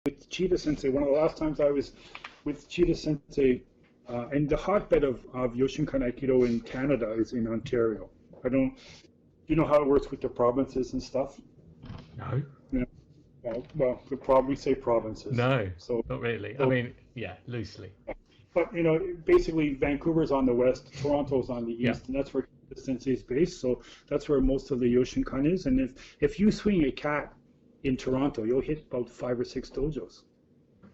with Cheetah Sensei. One of the last times I was with Cheetah Sensei, and the hotbed of Yoshinkan Aikido in Canada is in Ontario. I don't. You know how it works with the provinces and stuff? No. Yeah. Well, we say provinces. No, so, not really. So, I mean, yeah, loosely. But, you know, basically Vancouver's on the west, Toronto's on the east, and that's where the Sensei is based. So that's where most of the Yoshinkan is. And if you swing a cat in Toronto, you'll hit about 5 or 6 dojos.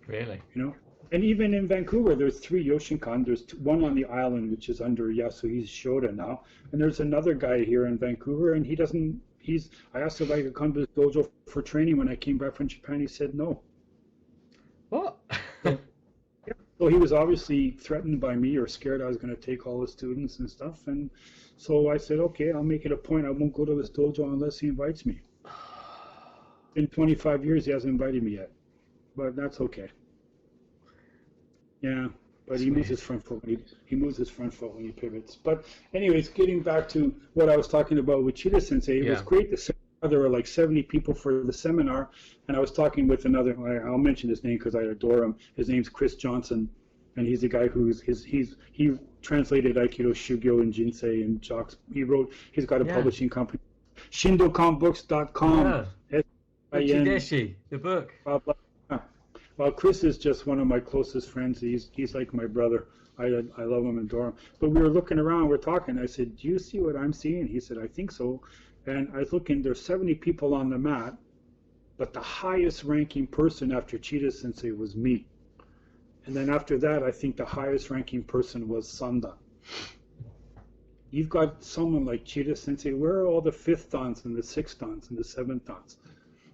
Really? You know? And even in Vancouver, there's 3 Yoshinkan. There's one on the island, which is under Yasuhisa Shoda now. And there's another guy here in Vancouver, and I asked if I could come to his dojo for training when I came back from Japan. He said no. What? So he was obviously threatened by me or scared I was going to take all the students and stuff. And so I said, okay, I'll make it a point. I won't go to his dojo unless he invites me. In 25 years, he hasn't invited me yet. But that's okay. Yeah, but he moves his front foot when he pivots. But anyways, getting back to what I was talking about with Cheetah Sensei, it was great. There were like 70 people for the seminar, and I was talking with another. I'll mention his name because I adore him. His name's Chris Johnson, and he's the guy he translated Aikido, Shugyo, and Jinsei, and Jocks. He's got a publishing company, ShindokanBooks.com. Yeah. Uchideshi, the book. Well, Chris is just one of my closest friends. He's like my brother. I love him and adore him. But we were looking around, we're talking. I said, do you see what I'm seeing? He said, I think so. And I was looking, there's 70 people on the mat, but the highest ranking person after Cheetah Sensei was me. And then after that, I think the highest ranking person was Sanda. You've got someone like Cheetah Sensei. Where are all the 5th dans and the 6th dans and the 7th dans?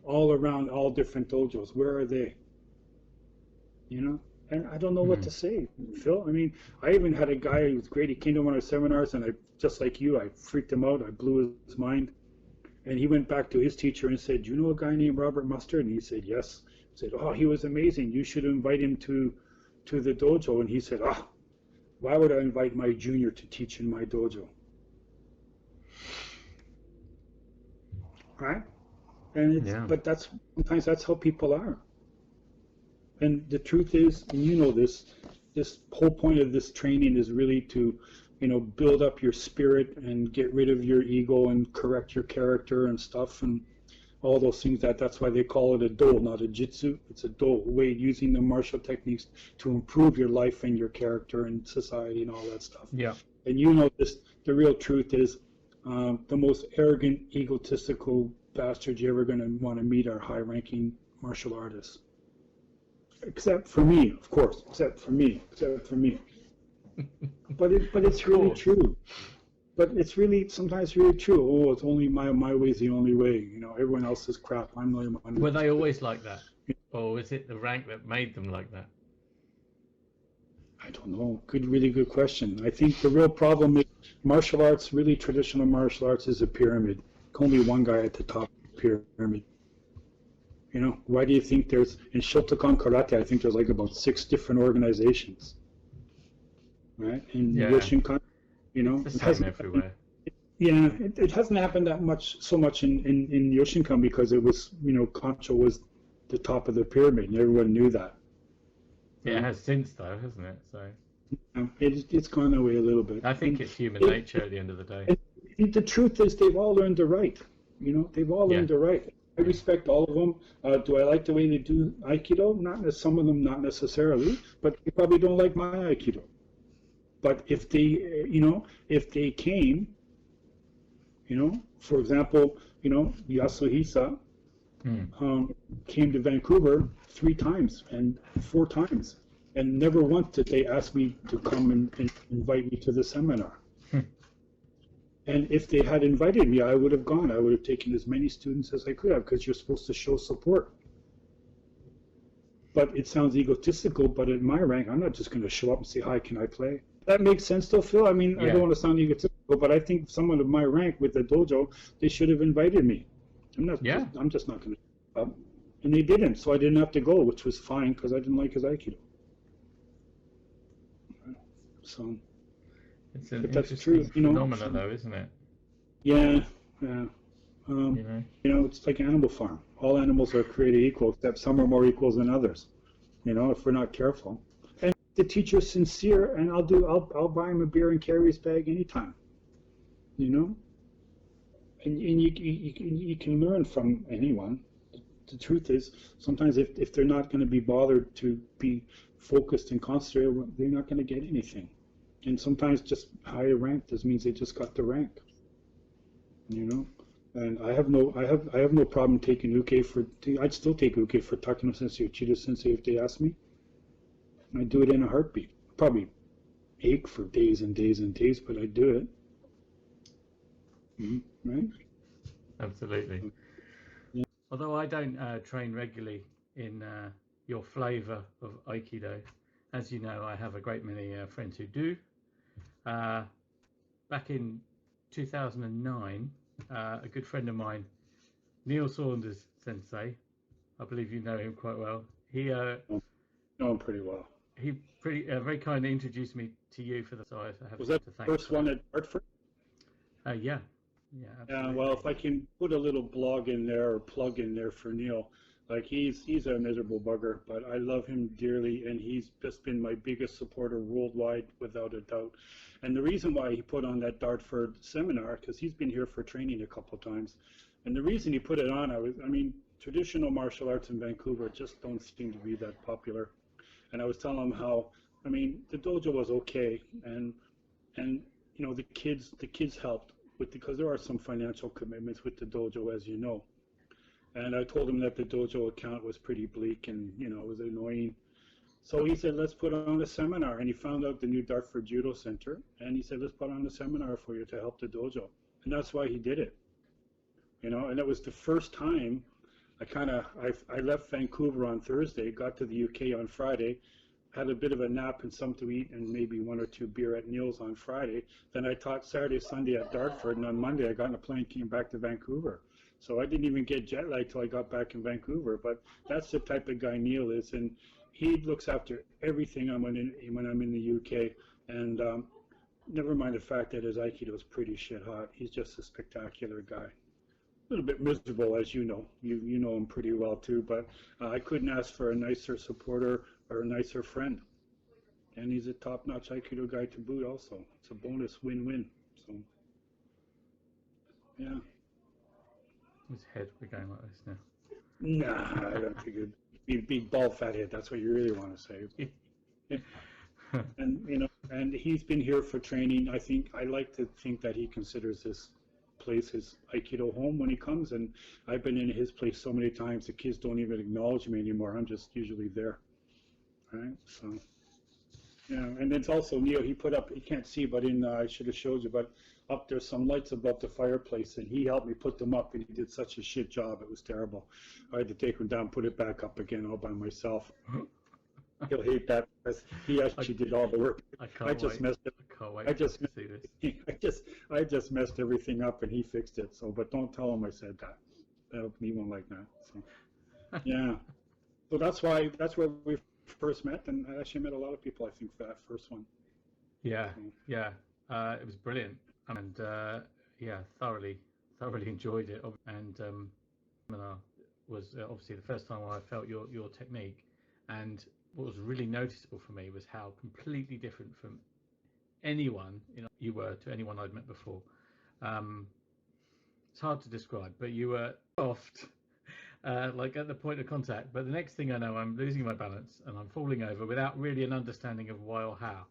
All around all different dojos. Where are they? You know? And I don't know what to say, Phil. I mean, I even had a guy who was great. He came to one of our seminars, and just like you, I freaked him out. I blew his mind. And he went back to his teacher and said, do you know a guy named Robert Mustard? And he said, yes. He said, oh, he was amazing. You should invite him to the dojo. And he said, why would I invite my junior to teach in my dojo? Right? And but sometimes that's how people are. And the truth is, and you know this whole point of this training is really to, you know, build up your spirit and get rid of your ego and correct your character and stuff and all those things. That's why they call it a do, not a jitsu. It's a do, way using the martial techniques to improve your life and your character and society and all that stuff. Yeah. And you know this, the real truth is the most arrogant, egotistical bastards you're ever going to want to meet are high-ranking martial artists. Except for me, of course. Except for me. But it's really true. But it's really sometimes really true. Oh, it's only my way's the only way. You know, everyone else is crap. I'm the only one. Were they always like that, or was it the rank that made them like that? I don't know. Really good question. I think the real problem is martial arts. Really, traditional martial arts is a pyramid. Only one guy at the top of the pyramid. You know, why do you think there's, in Shotokan Karate, I think there's like about 6 different organizations, right? In Yoshinkan, you know. It's the same everywhere. It hasn't happened so much in Yoshinkan because it was, you know, Kancho was the top of the pyramid and everyone knew that. Yeah, it has since though, hasn't it? So. It's gone away a little bit. I think it's human nature at the end of the day. And the truth is they've all learned the right. You know, they've all learned the right. I respect all of them. Do I like the way they do Aikido? Some of them not necessarily, but they probably don't like my Aikido. But if they, you know, if they came, you know, for example, you know, Yasuhisa came to Vancouver 3 times and 4 times, and never once did they ask me to come and invite me to the seminar. And if they had invited me, I would have gone. I would have taken as many students as I could have because you're supposed to show support. But it sounds egotistical, but at my rank, I'm not just going to show up and say, hi, can I play? That makes sense though, Phil. I mean, I don't want to sound egotistical, but I think someone of my rank with the dojo, they should have invited me. I'm just not going to show up. And they didn't, so I didn't have to go, which was fine because I didn't like his Aikido. So... It's an interesting phenomenon, though, isn't it? Yeah. Um, You know. it's like Animal Farm. All animals are created equal, except some are more equals than others. If we're not careful. And the teacher's sincere, and I'll buy him a beer and carry his bag anytime. You know, and you can learn from anyone. The truth is, sometimes if they're not going to be bothered to be focused and concentrated, they're not going to get anything. And sometimes just higher rank just means they just got the rank. You know. And I have no problem taking uke for. I'd still take uke for Takano Sensei or Chido Sensei if they ask me. I do it in a heartbeat. Probably ache for days and days and days, but I do it. Right? Absolutely. Yeah. Although I don't train regularly in your flavour of Aikido, as you know, I have a great many friends who do. Back in 2009, a good friend of mine, Neil Saunders Sensei, I believe you know him quite well. He I know him pretty well. he pretty very kindly introduced me to you for the size. I have Was that to the thank first one at Hartford? Yeah, absolutely. Well, if I can put a little blog in there or plug in there for Neil, like he's a miserable bugger, but I love him dearly, and he's just been my biggest supporter worldwide without a doubt. And the reason why he put on that Dartford seminar, because he's been here for training a couple times, and the reason he put it on, I mean, traditional martial arts in Vancouver just don't seem to be that popular. And I was telling him how, I mean, the dojo was okay, and the kids helped because there are some financial commitments with the dojo, as you know. And I told him that the dojo account was pretty bleak and it was annoying. So he said, let's put on a seminar. And he found out the new Dartford Judo Center, and he said, let's put on a seminar for you to help the dojo. And that's why he did it. And it was the first time I left Vancouver on Thursday, got to the UK on Friday, had a bit of a nap and something to eat and maybe one or two beer at Neil's on Friday. Then I taught Saturday, Sunday at Dartford, and on Monday I got in a plane, came back to Vancouver. So I didn't even get jet lag till I got back in Vancouver. But that's the type of guy Neil is, and he looks after everything when I'm in the UK. And never mind the fact that his Aikido is pretty shit hot. He's just a spectacular guy. A little bit miserable, as you know. You know him pretty well too, but I couldn't ask for a nicer supporter or a nicer friend. And he's a top-notch Aikido guy to boot also. It's a bonus win-win. So, yeah. His head, we're going like this now. Nah, I don't think it'd be bald fat head. That's what you really want to say. And he's been here for training. I like to think that he considers this place his Aikido home when he comes, and I've been in his place so many times the kids don't even acknowledge me anymore. I'm just usually there, right? So yeah, and it's also Neil. He put up, you can't see, but I should have showed you, but up there's some lights above the fireplace, and he helped me put them up, and he did such a shit job. It was terrible. I had to take them down, put it back up again all by myself. He'll hate that because he actually did all the work. I just messed it. I just messed everything up, and he fixed it. So, but don't tell him I said that. He won't like that. So, yeah. So that's where we first met, and I actually met a lot of people. I think for that first one. Yeah, yeah. It was brilliant, and yeah, thoroughly enjoyed it. And was obviously the first time I felt your technique, and what was really noticeable for me was how completely different from anyone you were to anyone I'd met before. It's hard to describe, but you were soft, like at the point of contact. But the next thing I know, I'm losing my balance and I'm falling over without really an understanding of why or how.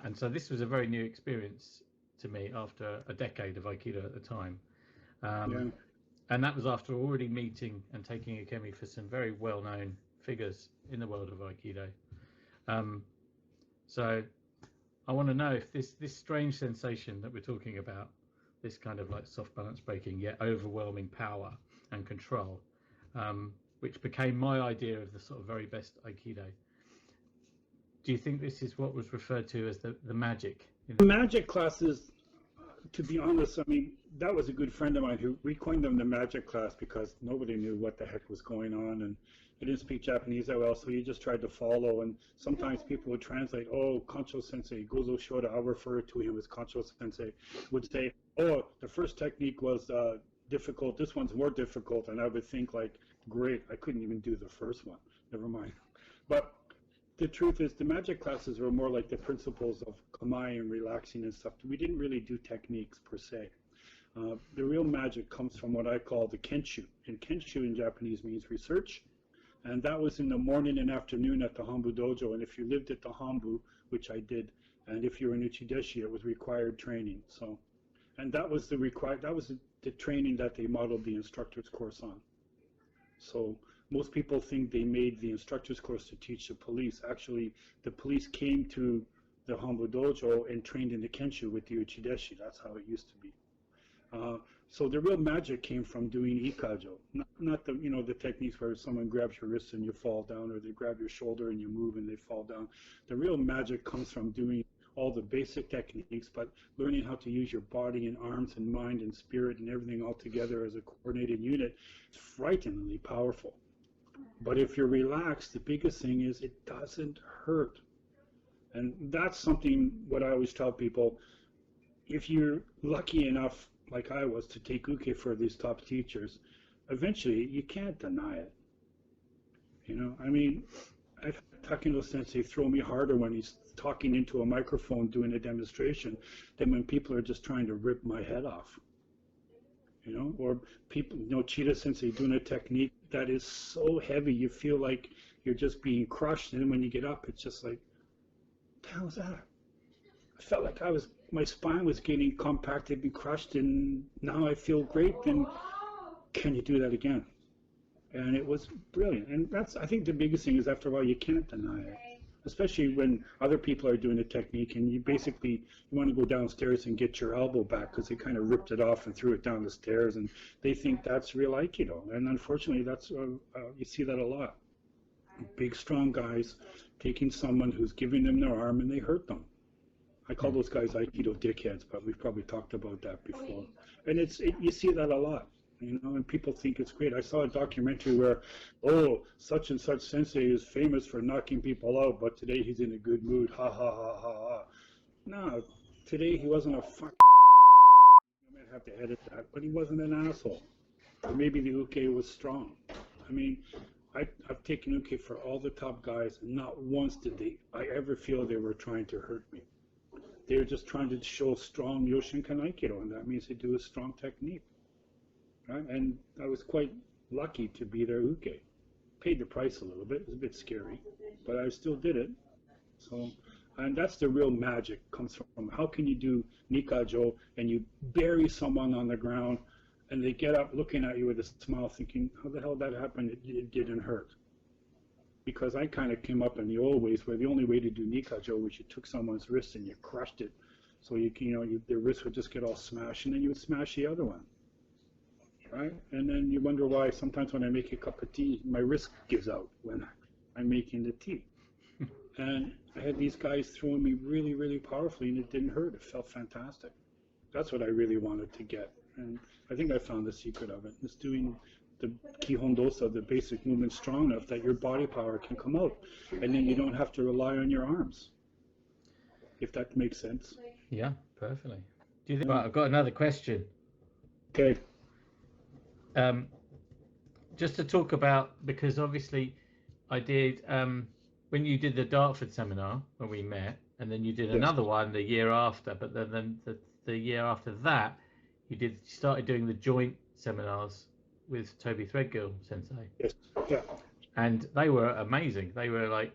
And so this was a very new experience to me after a decade of Aikido at the time. And that was after already meeting and taking a kemi for some very well-known figures in the world of Aikido. So I want to know if this strange sensation that we're talking about, this kind of like soft balance breaking yet overwhelming power and control, which became my idea of the sort of very best Aikido. Do you think this is what was referred to as the magic? The magic classes, to be honest, I mean, that was a good friend of mine who we coined them the magic class because nobody knew what the heck was going on, and I didn't speak Japanese that well, so you just tried to follow. And sometimes people would translate, oh, Kancho Sensei, Gozo Shoda, I'll refer to him as Kancho Sensei, would say, oh, the first technique was difficult. This one's more difficult. And I would think like, great, I couldn't even do the first one. Never mind. But the truth is the magic classes were more like the principles of kamae and relaxing and stuff. We didn't really do techniques per se. The real magic comes from what I call the kenshu. And kenshu in Japanese means research. And that was in the morning and afternoon at the Hambu dojo. And if you lived at the Hambu, which I did, and if you were an uchideshi, it was required training. So, and that was the training that they modeled the instructor's course on. So most people think they made the instructor's course to teach the police. Actually, the police came to the Hambu dojo and trained in the kenshu with the uchideshi. That's how it used to be. So the real magic came from doing ikajo, not the the techniques where someone grabs your wrist and you fall down, or they grab your shoulder and you move and they fall down. The real magic comes from doing all the basic techniques, but learning how to use your body and arms and mind and spirit and everything all together as a coordinated unit is frighteningly powerful. But if you're relaxed, the biggest thing is it doesn't hurt. And that's something what I always tell people. If you're lucky enough, like I was, to take uke for these top teachers, eventually you can't deny it. I mean, I've had Takino Sensei throw me harder when he's talking into a microphone doing a demonstration than when people are just trying to rip my head off. Or people, Chida Sensei doing a technique that is so heavy you feel like you're just being crushed, and then when you get up, it's just like, what the hell is that? I felt like my spine was getting compacted and crushed, and now I feel great. Then can you do that again? And it was brilliant. And that's, I think the biggest thing is, after a while, you can't deny it, especially when other people are doing a technique and you want to go downstairs and get your elbow back because they kind of ripped it off and threw it down the stairs, and they think that's real Aikido. And unfortunately, that's you see that a lot. Big, strong guys taking someone who's giving them their arm and they hurt them. I call those guys Aikido dickheads, but we've probably talked about that before. And you see that a lot, and people think it's great. I saw a documentary where, such and such sensei is famous for knocking people out, but today he's in a good mood, ha ha ha ha ha. No, today he wasn't a fuck. I might have to edit that, but he wasn't an asshole. Or maybe the uke was strong. I mean, I've taken uke for all the top guys, and not once did I ever feel they were trying to hurt me. They were just trying to show strong Yoshinkan Aikido, and that means they do a strong technique. Right? And I was quite lucky to be their uke. Paid the price a little bit. It was a bit scary, but I still did it. So, and that's the real magic, comes from how can you do nikajo and you bury someone on the ground and they get up looking at you with a smile thinking, how the hell that happened? It didn't hurt. Because I kind of came up in the old ways where the only way to do nikajo was you took someone's wrist and you crushed it. So their wrist would just get all smashed, and then you would smash the other one. Right? And then you wonder why sometimes when I make a cup of tea, my wrist gives out when I'm making the tea. And I had these guys throwing me really, really powerfully, and it didn't hurt. It felt fantastic. That's what I really wanted to get. And I think I found the secret of it. It's doing the Kihon Dosa, the basic movement, strong enough that your body power can come out, and then you don't have to rely on your arms, if that makes sense. Yeah, perfectly. Do you think? Right, I've got another question. Okay. Just to talk about, because obviously I did, when you did the Dartford seminar when we met, and then you did another one the year after, but then the year after that, you started doing the joint seminars with Toby Threadgill Sensei. Yes. Yeah. And they were amazing. They were like,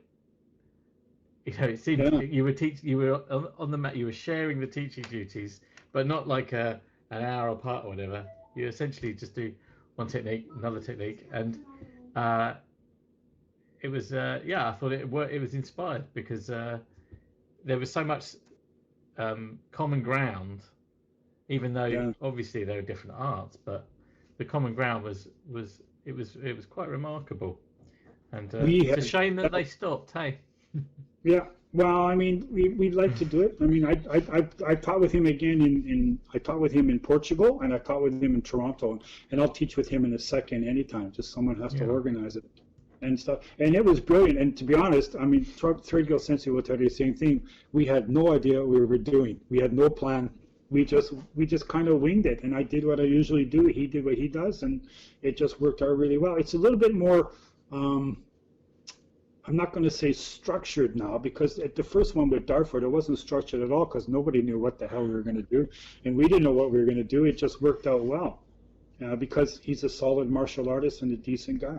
it seemed you were on the mat, you were sharing the teaching duties, but not like an hour apart or whatever. You essentially just do one technique, another technique, and it was I thought it was inspired because there was so much common ground, even though obviously there were different arts, but the common ground was quite remarkable, and it's a shame that they stopped. Hey. Yeah. Well, I mean, we'd like to do it. I mean, I taught with him again I taught with him in Portugal, and I taught with him in Toronto, and I'll teach with him in a second anytime. Just someone has to organize it and stuff. And it was brilliant. And to be honest, I mean, Threadgill Sensei will tell you the same thing. We had no idea what we were doing. We had no plan. we just kind of winged it, and I did what I usually do. He did what he does, and it just worked out really well. It's a little bit more. I'm not going to say structured now, because at the first one with Darford, it wasn't structured at all, because nobody knew what the hell we were going to do, and we didn't know what we were going to do. It just worked out well, because he's a solid martial artist and a decent guy.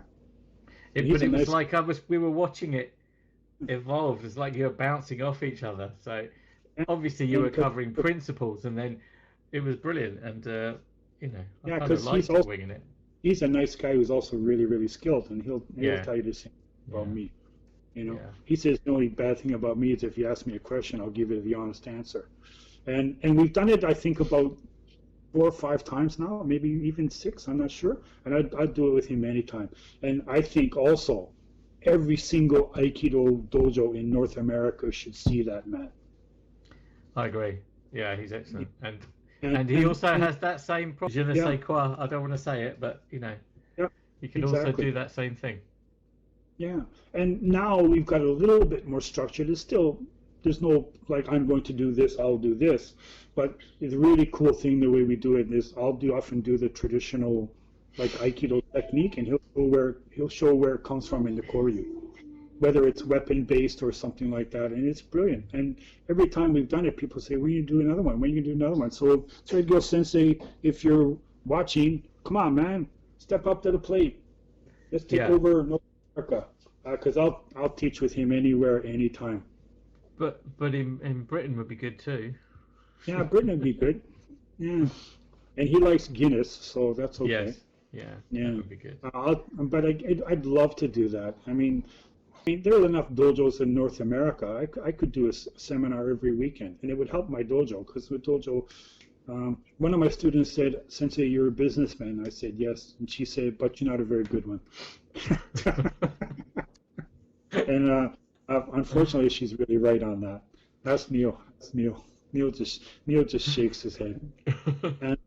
But it was like we were watching it evolve. It's like you were bouncing off each other. So obviously you were covering principles, and then it was brilliant. And I kind of liked winging it. He's a nice guy who's also really, really skilled, and he'll tell you the same about me. He says the only bad thing about me is if you ask me a question, I'll give you the honest answer. And we've done it, I think, about 4 or 5 times now, maybe even 6, I'm not sure. And I'd do it with him anytime. And I think also every single Aikido dojo in North America should see that man. I agree. Yeah, he's excellent. And he also has that same problem. Je ne sais quoi. I don't want to say it, but you can also do that same thing. Yeah, and now we've got a little bit more structure. There's no, like, I'm going to do this, I'll do this. But the really cool thing, the way we do it, is often do the traditional, like, Aikido technique, and he'll show where it comes from in the Koryu, whether it's weapon-based or something like that, and it's brilliant. And every time we've done it, people say, when you do another one? When you do another one? So, Threadgill Sensei, if you're watching, come on, man, step up to the plate. Let's take over North America, because I'll teach with him anywhere, anytime. But in Britain would be good too. Yeah, Britain would be good. Yeah, and he likes Guinness, so that's okay. Yes. Yeah. That would be good. But I'd love to do that. I mean, there are enough dojos in North America. I could do a seminar every weekend, and it would help my dojo, because with dojo, one of my students said, "Sensei, you're a businessman." I said, "Yes," and she said, "But you're not a very good one." And unfortunately, she's really right on that. That's Neil. That's Neil. Neil just shakes his head. And